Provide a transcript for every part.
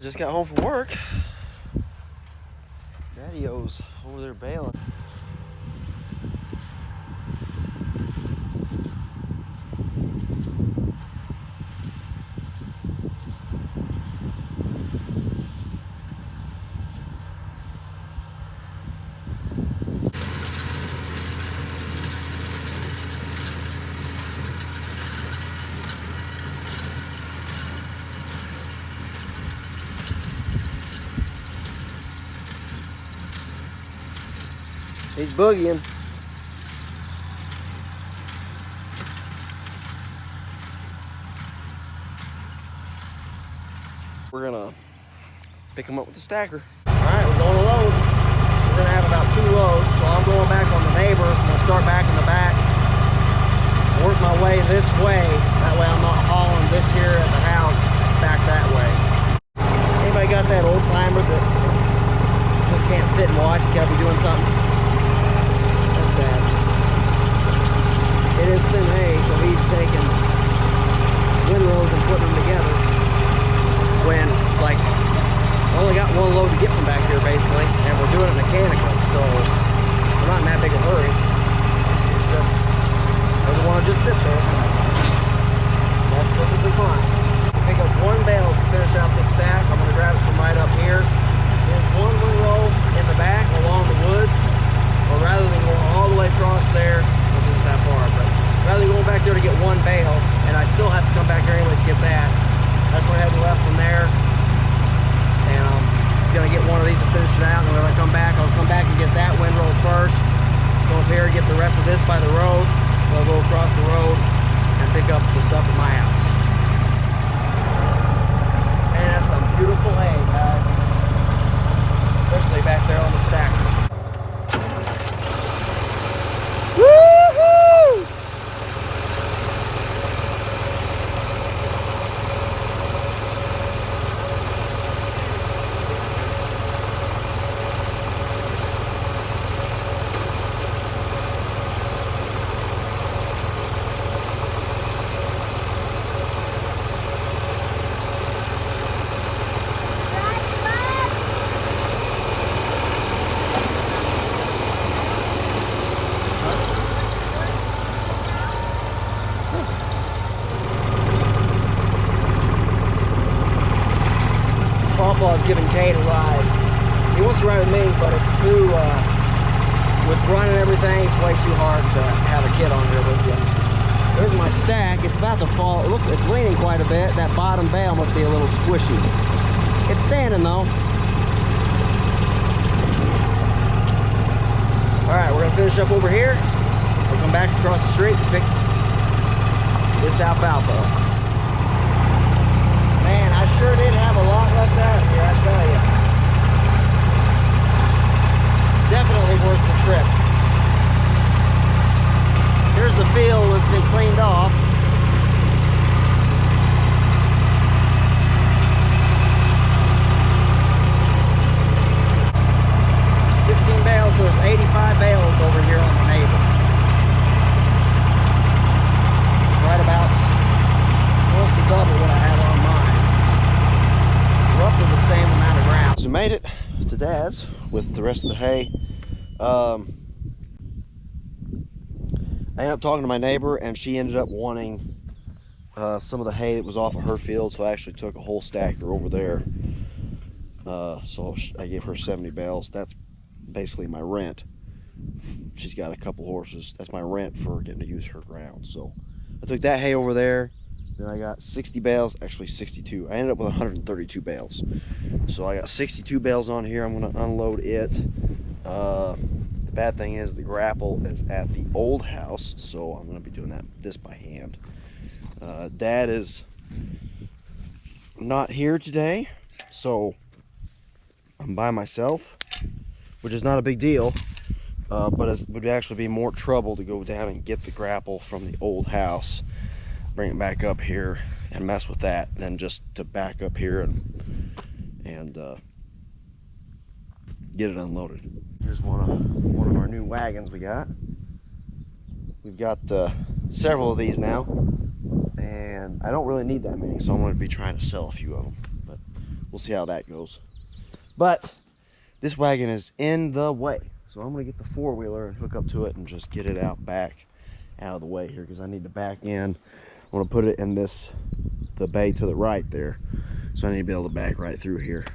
Just got home from work. Daddy-o's over there baling. He's boogieing. We're gonna pick him up with the stacker. All right, we're going to load. We're gonna have about 2 loads, so I'm going back on the neighbor. I'm gonna start back in the back, work my way this way. That way I'm not hauling this here at the house back that way. Anybody got that old timer that just can't sit and watch? He's gotta be doing something. That's bad. It is thin hay, so he's taking windrows and putting them together. When it's like, I only got 1 load to get from back here basically, and we're doing it mechanically, so I'm not in that big a hurry. It's just, I doesn't want to just sit there. That's perfectly fine. Pick up 1 bale to finish out this stack. I'm going to grab it from right up here. There's 1 windrow in the back along the woods, or rather than going all the way across there, which isn't that far, but rather than going back there to get 1 bale, and I still have to come back here anyways to get that. That's what I had left from there, and I'm gonna get 1 of these to finish it out. And when I come back, I'll come back and get that windrow first. Go up here, get the rest of this by the road. I'll go across the road and pick up the stuff at my house. And that's some beautiful hay, guys, especially back there on the stacker. Woohoo! Papa's giving Kate a ride. He wants to ride with me, but it's too, with running everything, it's way too hard to have a kid on here with you. There's my stack. It's about to fall. It's leaning quite a bit. That bottom bale must be a little squishy. It's standing though. All right, we're gonna finish up over here. We'll come back across the street and pick this alfalfa up. Man, I sure did have a lot left out here, I tell you. Definitely worth the trip. Here's the field that's been cleaned off. Bales, so there's 85 bales over here on the neighbor. Right about close to double what I have on mine. Roughly the same amount of ground. So we made it to Dad's with the rest of the hay. I ended up talking to my neighbor, and she ended up wanting some of the hay that was off of her field, so I actually took a whole stacker over there. So I gave her 70 bales. That's basically my rent. She's got a couple horses. That's my rent for getting to use her ground. So I took that hay over there. Then I got 60 bales, actually 62. I ended up with 132 bales. So I got 62 bales on here. I'm going to unload it. The bad thing is the grapple is at the old house, so I'm going to be doing this by hand. Dad is not here today, so I'm by myself, which is not a big deal, but it would actually be more trouble to go down and get the grapple from the old house, bring it back up here and mess with that, than just to back up here and get it unloaded. Here's one of our new wagons we got. We've got several of these now, and I don't really need that many, so I'm going to be trying to sell a few of them. But we'll see how that goes. But this wagon is in the way, so I'm gonna get the four-wheeler and hook up to it and just get it out back out of the way here, because I need to back in. I want to put it in the bay to the right there, so I need to be able to back right through here.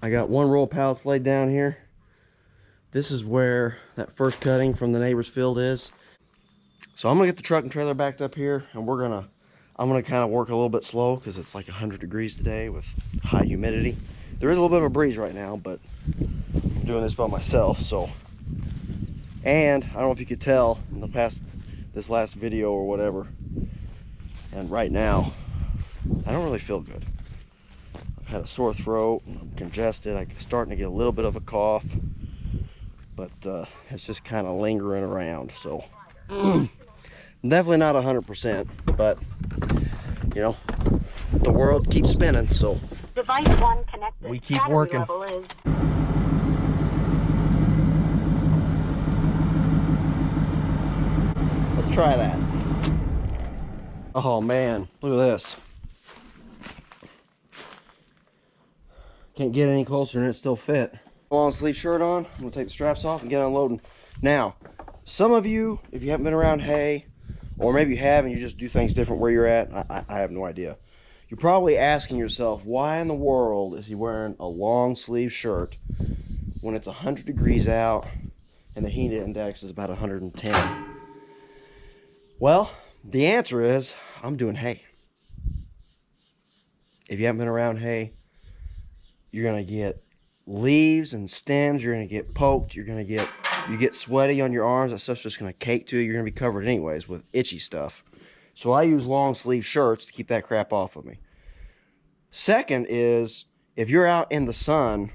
I got one row of pallets laid down here. This is where that first cutting from the neighbor's field is. So I'm gonna get the truck and trailer backed up here, and I'm gonna kind of work a little bit slow because it's like 100 degrees today with high humidity. There is a little bit of a breeze right now, but I'm doing this by myself, so. And I don't know if you could tell in this last video or whatever, and right now, I don't really feel good. I've had a sore throat, I'm congested, I'm starting to get a little bit of a cough, but it's just kind of lingering around, so. Definitely not 100%, but you know, the world keeps spinning, so Device 1 connected. We keep Battery working. level is... Let's try that. Oh man, look at this. Can't get any closer and it still fit. Long sleeve shirt on. I'm gonna take the straps off and get unloading. Now, some of you, if you haven't been around hay, or maybe you have and you just do things different where you're at, I have no idea. You're probably asking yourself, why in the world is he wearing a long sleeve shirt when it's 100 degrees out and the heat index is about 110? Well, the answer is, I'm doing hay. If you haven't been around hay, you're gonna get leaves and stems, you're gonna get poked, you get sweaty on your arms, that stuff's just gonna cake to you, you're gonna be covered anyways with itchy stuff. So I use long sleeve shirts to keep that crap off of me. Second is, if you're out in the sun,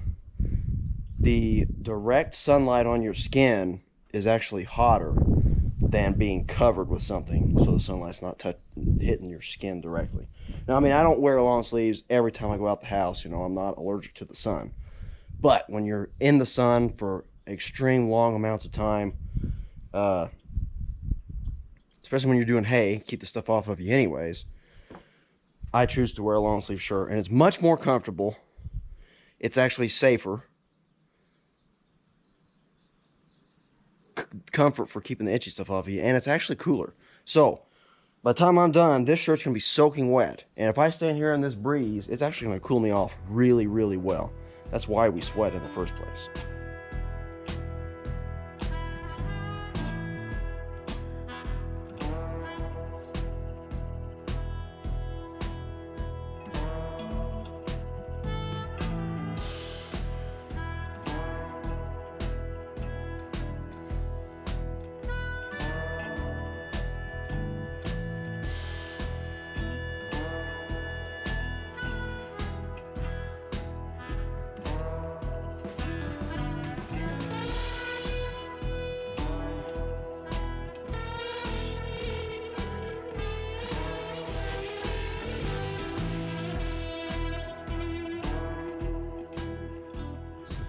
the direct sunlight on your skin is actually hotter than being covered with something, so the sunlight's not hitting your skin directly. Now, I mean, I don't wear long sleeves every time I go out the house, you know, I'm not allergic to the sun. But when you're in the sun for extreme long amounts of time, especially when you're doing hay, keep the stuff off of you anyways, I choose to wear a long sleeve shirt, and it's much more comfortable. It's actually safer. Comfort for keeping the itchy stuff off of you, and it's actually cooler. So by the time I'm done, this shirt's gonna be soaking wet, and if I stand here in this breeze, it's actually gonna cool me off really, really well. That's why we sweat in the first place.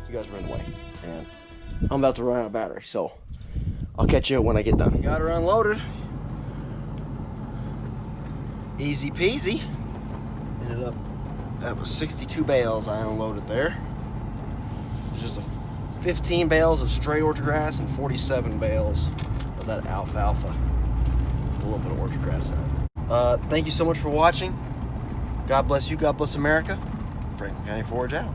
You guys are in the way, and I'm about to run out of battery, so I'll catch you when I get done. Got her unloaded. Easy peasy. Ended up, that was 62 bales I unloaded there. It was just 15 bales of straight orchard grass and 47 bales of that alfalfa with a little bit of orchard grass in it. Thank you so much for watching. God bless you, God bless America. Franklin County Forage out.